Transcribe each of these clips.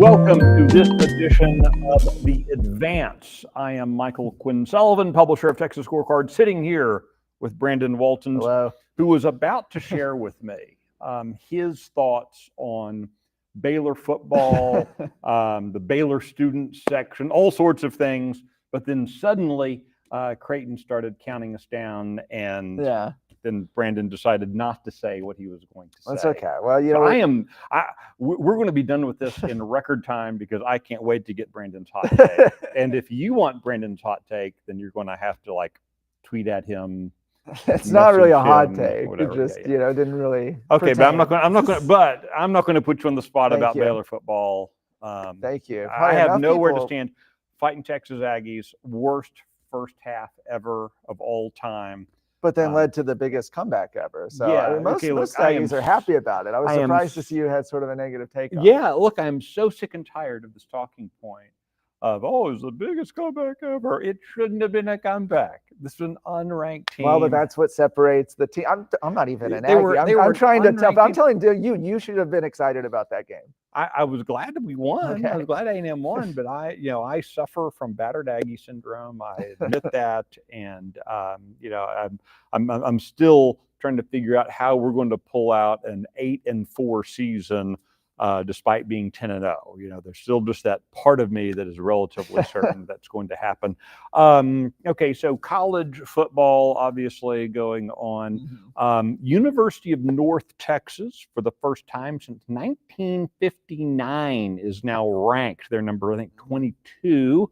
Welcome to this edition of The Advance. I am Michael Quinn Sullivan, publisher of Texas Scorecard, sitting here with Brandon Waltons, Hello. who was about to share with me his thoughts on Baylor football, the Baylor student section, all sorts of things. But then suddenly Creighton started counting us down, and then Brandon decided not to say what he was going to say. That's okay. Well, you So know, we're going to be done with this in record time because I can't wait to get Brandon's hot take. And if you want Brandon's hot take, then you're going to have to tweet at him. It's not really a hot him, take. whatever. It just, didn't really. Okay, but I'm not going to put you on the spot Thank about you. Baylor football. Thank you. I have nowhere to stand. Fighting Texas Aggies, worst first half ever of all time. But then led to the biggest comeback ever. So yeah, I mean, most Aggies are happy about it. I was surprised to see you had sort of a negative take on it. Yeah, look, I'm so sick and tired of this talking point of, it was the biggest comeback ever. It shouldn't have been a comeback. This is an unranked team. Well, but that's what separates the team. I'm not even an Aggie. I'm trying to tell. I'm telling you should have been excited about that game. I was glad that we won. Okay. I was glad A&M won, but I suffer from battered Aggie syndrome. I admit that, and I'm still trying to figure out how we're going to pull out an 8-4 season. Despite being 10-0, there's still just that part of me that is relatively certain that's going to happen. Okay, so college football obviously going on. University of North Texas, for the first time since 1959, is now ranked. They're number, I think, 22.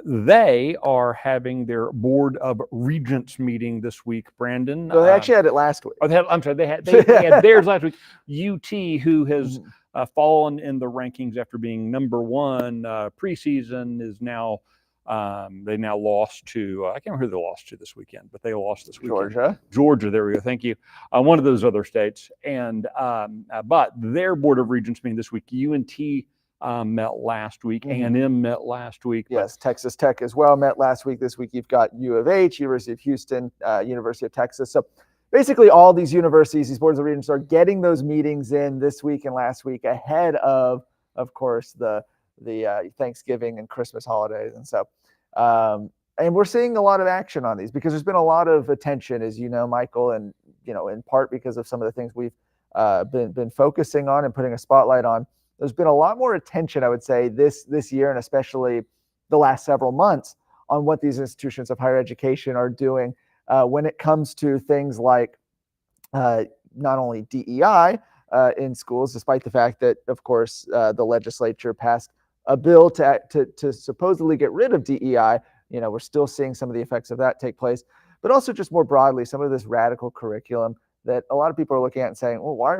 They are having their Board of Regents meeting this week, Brandon. Well, they actually had it last week. They had theirs last week. UT, who has fallen in the rankings after being number one preseason, is now they now lost to I can't remember who they lost to this weekend, but they lost this weekend. Georgia. There we go. Thank you. One of those other states, and but their Board of Regents meeting this week. UNT met last week. A&M met last week. Yes, Texas Tech as well met last week. This week you've got U of H, University of Houston, University of Texas. So basically all these universities, these boards of regents are getting those meetings in this week and last week ahead of course, the Thanksgiving and Christmas holidays. And so, and we're seeing a lot of action on these because there's been a lot of attention, as you know, Michael, and, in part because of some of the things we've been focusing on and putting a spotlight on. There's been a lot more attention, I would say, this year, and especially the last several months, on what these institutions of higher education are doing when it comes to things like not only DEI in schools, despite the fact that, of course, the legislature passed a bill to supposedly get rid of DEI. We're still seeing some of the effects of that take place, but also just more broadly, some of this radical curriculum that a lot of people are looking at and saying, well, why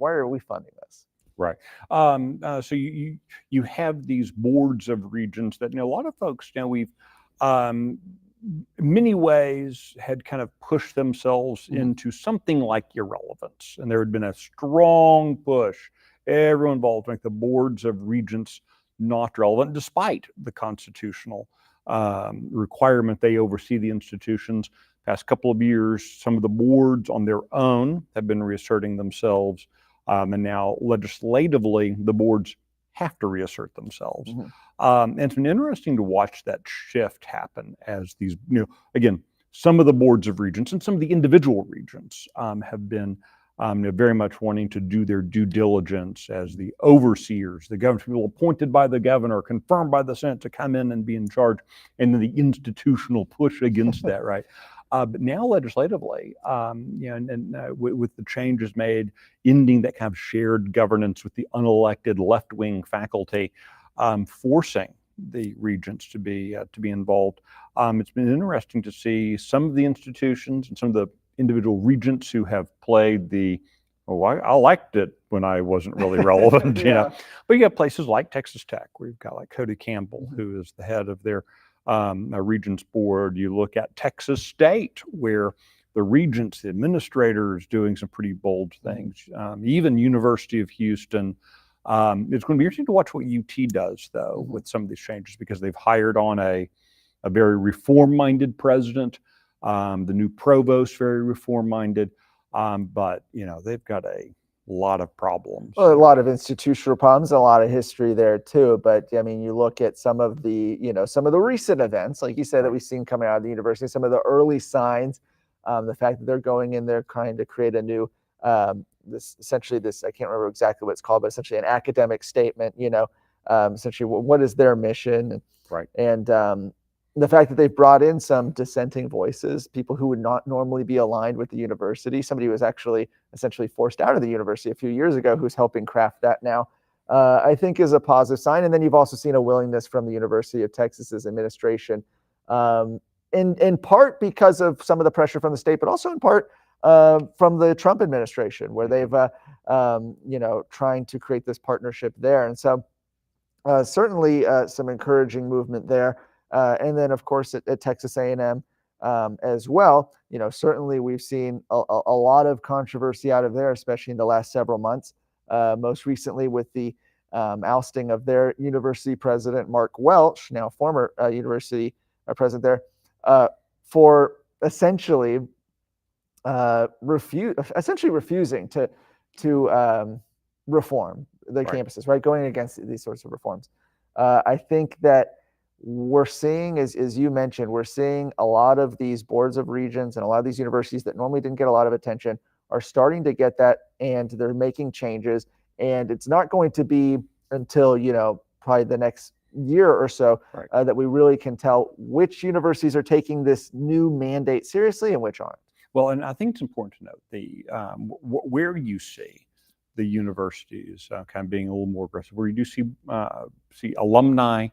are we funding this? Right. So you have these boards of regents that a lot of folks we've many ways had kind of pushed themselves into something like irrelevance, and there had been a strong push, everyone involved, to make the boards of regents not relevant, despite the constitutional requirement they oversee the institutions. Past couple of years, some of the boards on their own have been reasserting themselves. And now legislatively, the boards have to reassert themselves. And it's been interesting to watch that shift happen as these, again, some of the boards of regents and some of the individual regents have been very much wanting to do their due diligence as the overseers, the government people appointed by the governor, confirmed by the Senate to come in and be in charge, and then the institutional push against that, right? But now legislatively, with the changes made, ending that kind of shared governance with the unelected left-wing faculty, forcing the regents to be involved. It's been interesting to see some of the institutions and some of the individual regents who have played I liked it when I wasn't really relevant, But you have places like Texas Tech, where you've got Cody Campbell, who is the head of their Regents Board. You look at Texas State, where the regents, the administrators, doing some pretty bold things. Even University of Houston. It's going to be interesting to watch what UT does, though, with some of these changes, because they've hired on a very reform-minded president. The new provost, very reform-minded. But they've got a lot of problems. Well, a lot of institutional problems, a lot of history there too. But I mean, you look at some of the, some of the recent events, like you said, that we've seen coming out of the university, some of the early signs, the fact that they're going in there trying to create a new, essentially this, I can't remember exactly what it's called, but essentially an academic statement, essentially what is their mission? Right. And the fact that they've brought in some dissenting voices, people who would not normally be aligned with the university, somebody who was actually essentially forced out of the university a few years ago, who's helping craft that now, I think is a positive sign. And then you've also seen a willingness from the University of Texas's administration, in part because of some of the pressure from the state, but also in part from the Trump administration, where they've, trying to create this partnership there. And so certainly some encouraging movement there. And then, of course, at Texas A&M as well, certainly we've seen a lot of controversy out of there, especially in the last several months. Most recently with the ousting of their university president, Mark Welch, now former university president there, for essentially refusing to reform the campuses, right? Going against these sorts of reforms. I think that we're seeing, as you mentioned, we're seeing a lot of these boards of regents and a lot of these universities that normally didn't get a lot of attention are starting to get that, and they're making changes. And it's not going to be until, probably the next year or so that we really can tell which universities are taking this new mandate seriously and which aren't. Well, and I think it's important to note where you see the universities kind of being a little more aggressive, where you do see alumni,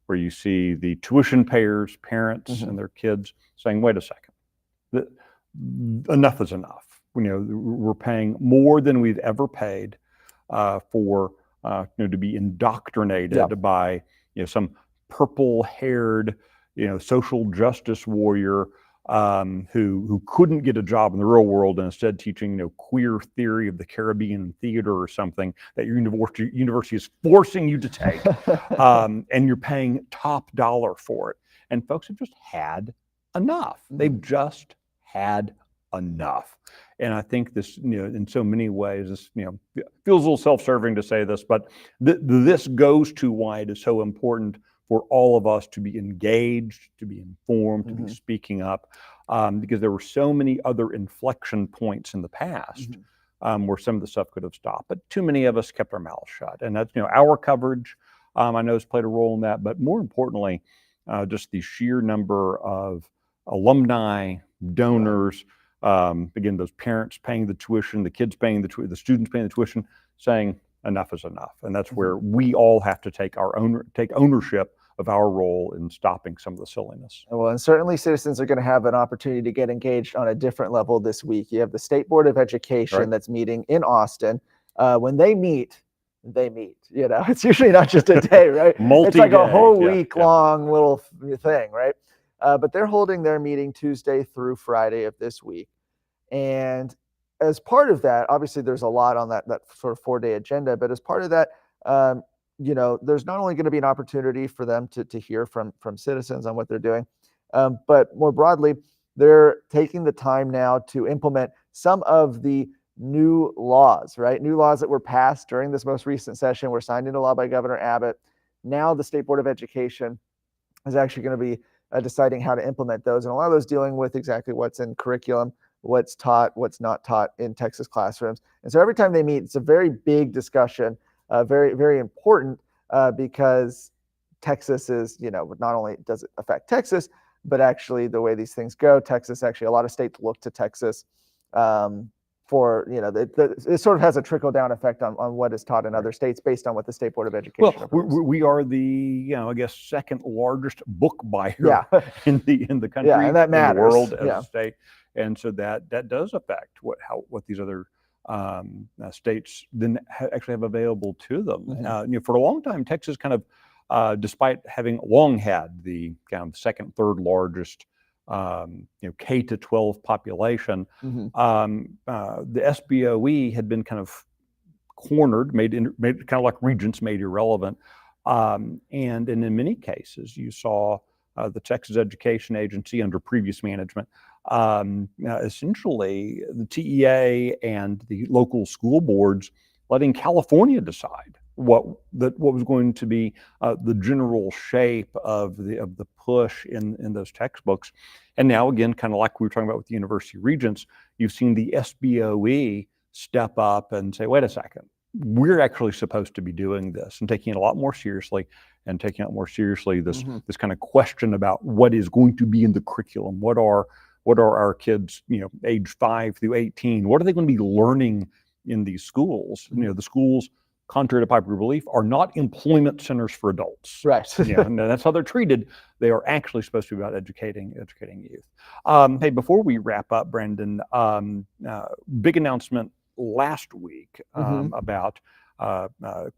where you see the tuition payers, parents and their kids saying, wait a second, enough is enough. We're paying more than we've ever paid for to be indoctrinated by some purple-haired social justice warrior who couldn't get a job in the real world and instead teaching queer theory of the Caribbean theater or something that your university is forcing you to take, and you're paying top dollar for it. And folks have just had enough. They've just had enough. And I think this, in so many ways, this, feels a little self-serving to say this, but this goes to why it is so important for all of us to be engaged, to be informed, to be speaking up, because there were so many other inflection points in the past where some of the stuff could have stopped, but too many of us kept our mouths shut. And that's, our coverage, I know, has played a role in that, but more importantly, just the sheer number of alumni, donors, again, those parents paying the tuition, the kids paying the students paying the tuition, saying enough is enough. And that's where we all have to take ownership of our role in stopping some of the silliness. Well, and certainly citizens are going to have an opportunity to get engaged on a different level this week. You have the State Board of Education that's meeting in Austin. When they meet, it's usually not just a day, right? It's like a whole week long little thing, right? But they're holding their meeting Tuesday through Friday of this week. And as part of that, obviously there's a lot on that sort of 4-day agenda, but as part of that, there's not only going to be an opportunity for them to hear from citizens on what they're doing, but more broadly, they're taking the time now to implement some of the new laws, right? New laws that were passed during this most recent session were signed into law by Governor Abbott. Now the State Board of Education is actually going to be deciding how to implement those. And a lot of those dealing with exactly what's in curriculum, what's taught, what's not taught in Texas classrooms. And so every time they meet, it's a very big discussion, very, very important, because Texas is, not only does it affect Texas, but actually the way these things go, Texas, actually a lot of states look to Texas for, it sort of has a trickle down effect on what is taught in other states based on what the State Board of Education approves. We are the, I guess, second largest book buyer in the country, and that matters. In the world as a state. And so that does affect what these other states then actually have available to them. For a long time, Texas kind of, despite having long had the kind of second, third largest K to 12 population, the SBOE had been kind of cornered, made kind of like regents, made irrelevant. And in many cases, you saw the Texas Education Agency under previous management essentially the TEA and the local school boards letting California decide what was going to be the general shape of the push in those textbooks. And now again, kind of like we were talking about with the university regents, you've seen the SBOE step up and say, wait a second, we're actually supposed to be doing this and taking it a lot more seriously, and taking it more seriously this this kind of question about what is going to be in the curriculum. What are our kids, age 5 through 18? What are they going to be learning in these schools? The schools, contrary to popular belief, are not employment centers for adults. Right. And that's how they're treated. They are actually supposed to be about educating youth. Hey, before we wrap up, Brandon, big announcement last week about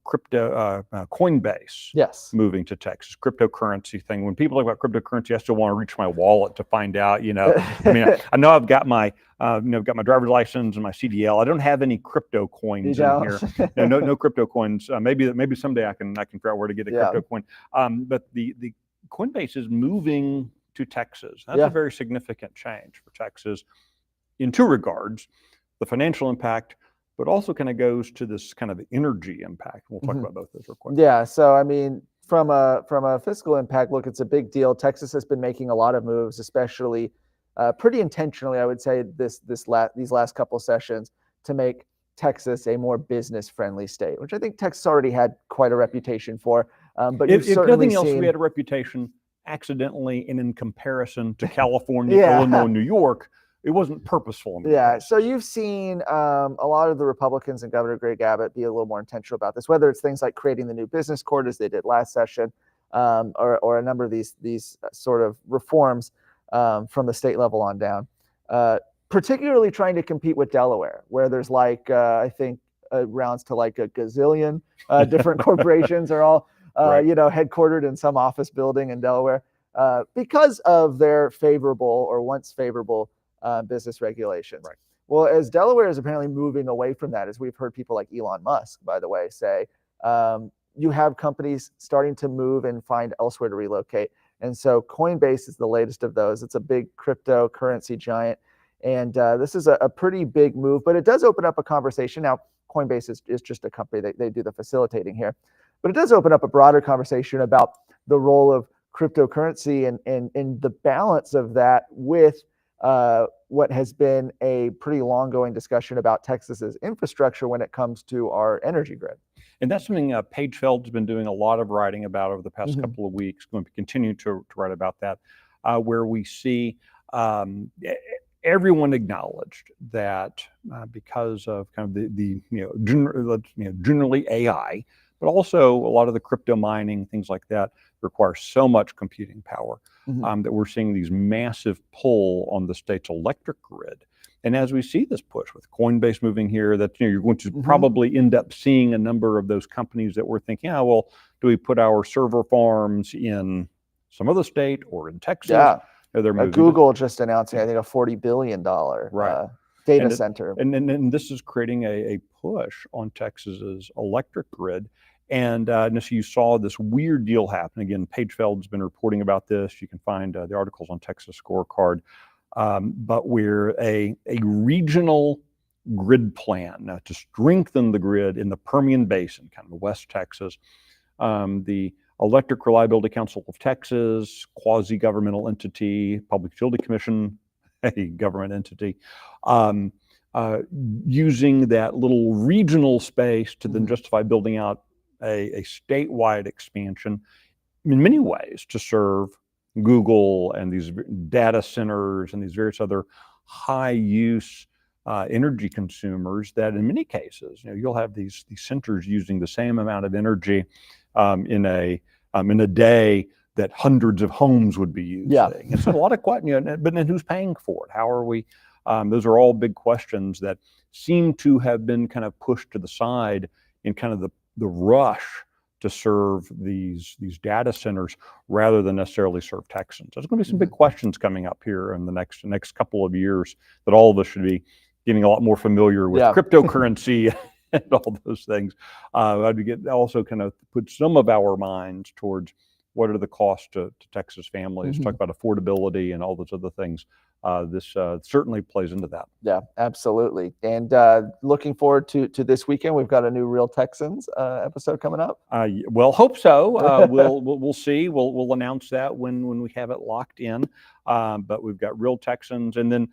crypto, Coinbase. Yes. Moving to Texas, cryptocurrency thing. When people talk about cryptocurrency, I still want to reach my wallet to find out. I mean, I know I've got my, got my driver's license and my CDL. I don't have any crypto coins in here. No crypto coins. Maybe someday I can figure out where to get a crypto coin. But the Coinbase is moving to Texas. That's a very significant change for Texas in two regards: the financial impact, but also kind of goes to this kind of energy impact. We'll talk about both those real quick. Yeah. So, I mean, from a fiscal impact, look, it's a big deal. Texas has been making a lot of moves, especially pretty intentionally, I would say, these last couple of sessions, to make Texas a more business-friendly state, which I think Texas already had quite a reputation for. But if certainly nothing else, seen... we had a reputation accidentally and in comparison to California, Illinois, New York. It wasn't purposeful. So you've seen a lot of the Republicans and Governor Greg Abbott be a little more intentional about this, whether it's things like creating the new business court as they did last session, or a number of these sort of reforms from the state level on down, particularly trying to compete with Delaware, where there's I think rounds to like a gazillion different corporations are all headquartered in some office building in Delaware because of their favorable or once favorable business regulations. Right. Well, as Delaware is apparently moving away from that, as we've heard people like Elon Musk, by the way, say, you have companies starting to move and find elsewhere to relocate. And so Coinbase is the latest of those. It's a big cryptocurrency giant. And this is a pretty big move, but it does open up a conversation. Now, Coinbase is just a company. They do the facilitating here. But it does open up a broader conversation about the role of cryptocurrency and the balance of that with what has been a pretty long-going discussion about Texas's infrastructure when it comes to our energy grid. And that's something Paige Feld's been doing a lot of writing about over the past couple of weeks, going to continue to write about that, where we see everyone acknowledged that because of kind of the generally AI, but also a lot of the crypto mining, things like that, require so much computing power that we're seeing these massive pull on the state's electric grid. And as we see this push with Coinbase moving here, that you're going to probably end up seeing a number of those companies that we're thinking, well, do we put our server farms in some other state or in Texas? Yeah. They're moving Google just announcing, I think, a $40 billion data center. And this is creating a push on Texas's electric grid. And so you saw this weird deal happen. Again, Paige Feld's been reporting about this. You can find the articles on Texas Scorecard. But we're a regional grid plan to strengthen the grid in the Permian Basin, kind of West Texas. The Electric Reliability Council of Texas, quasi-governmental entity, Public Utility Commission, a government entity, using that little regional space to then justify building out a statewide expansion in many ways to serve Google and these data centers and these various other high use energy consumers that in many cases, you'll have these centers using the same amount of energy in a day that hundreds of homes would be using. Yeah. And so a lot of questions, but then who's paying for it? How are we? Those are all big questions that seem to have been kind of pushed to the side in kind of the rush to serve these data centers rather than necessarily serve Texans. There's going to be some big questions coming up here in the next couple of years that all of us should be getting a lot more familiar with cryptocurrency and all those things. I'd also kind of put some of our minds towards what are the costs to Texas families, talk about affordability and all those other things this certainly plays into that. Yeah, absolutely. And looking forward to this weekend. We've got a new Real Texans episode coming up. Well, hope so. We'll see. We'll announce that when we have it locked in. But we've got Real Texans, and then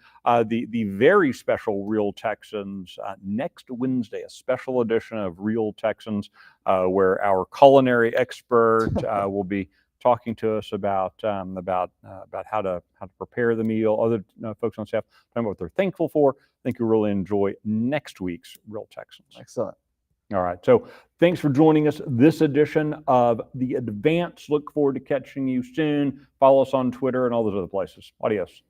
the very special Real Texans next Wednesday, a special edition of Real Texans, where our culinary expert will be talking to us about how to prepare the meal. Other folks on staff talking about what they're thankful for. I think you'll really enjoy next week's Real Texans. Excellent. All right. So thanks for joining us this edition of The Advance. Look forward to catching you soon. Follow us on Twitter and all those other places. Adios.